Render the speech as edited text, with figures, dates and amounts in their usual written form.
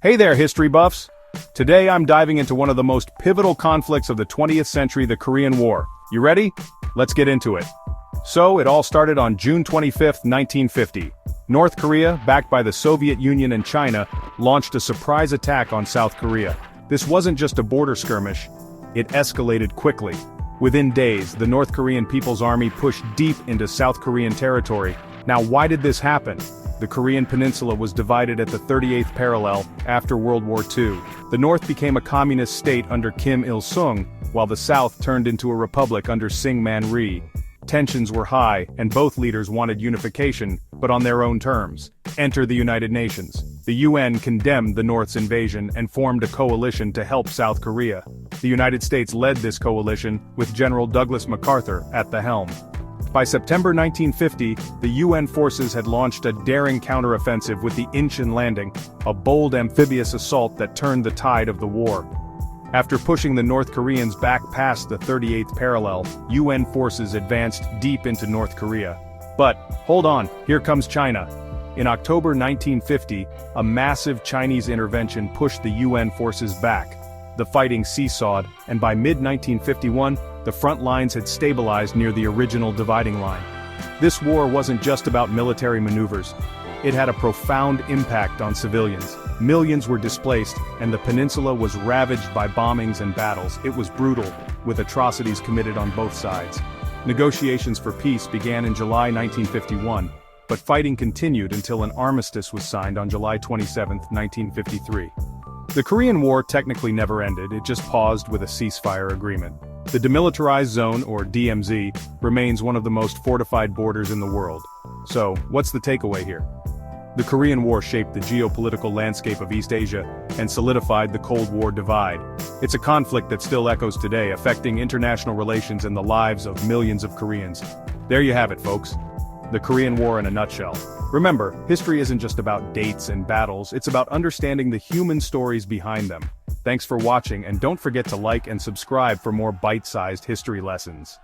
Hey there, history buffs! Today I'm diving into one of the most pivotal conflicts of the 20th century, the Korean War. You ready? Let's get into it. So, it all started on June 25, 1950. North Korea, backed by the Soviet Union and China, launched a surprise attack on South Korea. This wasn't just a border skirmish, it escalated quickly. Within days, the North Korean People's Army pushed deep into South Korean territory. Now, why did this happen? The Korean Peninsula was divided at the 38th parallel after World War II. The North became a communist state under Kim Il-sung, while the South turned into a republic under Syngman Rhee. Tensions were high, and both leaders wanted unification, but on their own terms. Enter the United Nations. The UN condemned the North's invasion and formed a coalition to help South Korea. The United States led this coalition, with General Douglas MacArthur at the helm. By September 1950, the UN forces had launched a daring counteroffensive with the Incheon landing, a bold amphibious assault that turned the tide of the war. After pushing the North Koreans back past the 38th parallel, UN forces advanced deep into North Korea. But, hold on, here comes China. In October 1950, a massive Chinese intervention pushed the UN forces back. The fighting seesawed, and by mid-1951, the front lines had stabilized near the original dividing line. This war wasn't just about military maneuvers. It had a profound impact on civilians. Millions were displaced, and the peninsula was ravaged by bombings and battles. It was brutal, with atrocities committed on both sides. Negotiations for peace began in July 1951, but fighting continued until an armistice was signed on July 27, 1953. The Korean War technically never ended, it just paused with a ceasefire agreement. The Demilitarized Zone, or DMZ, remains one of the most fortified borders in the world. So, what's the takeaway here? The Korean War shaped the geopolitical landscape of East Asia and solidified the Cold War divide. It's a conflict that still echoes today, affecting international relations and the lives of millions of Koreans. There you have it, folks. The Korean War in a nutshell. Remember, history isn't just about dates and battles, it's about understanding the human stories behind them. Thanks for watching, and don't forget to like and subscribe for more bite-sized history lessons.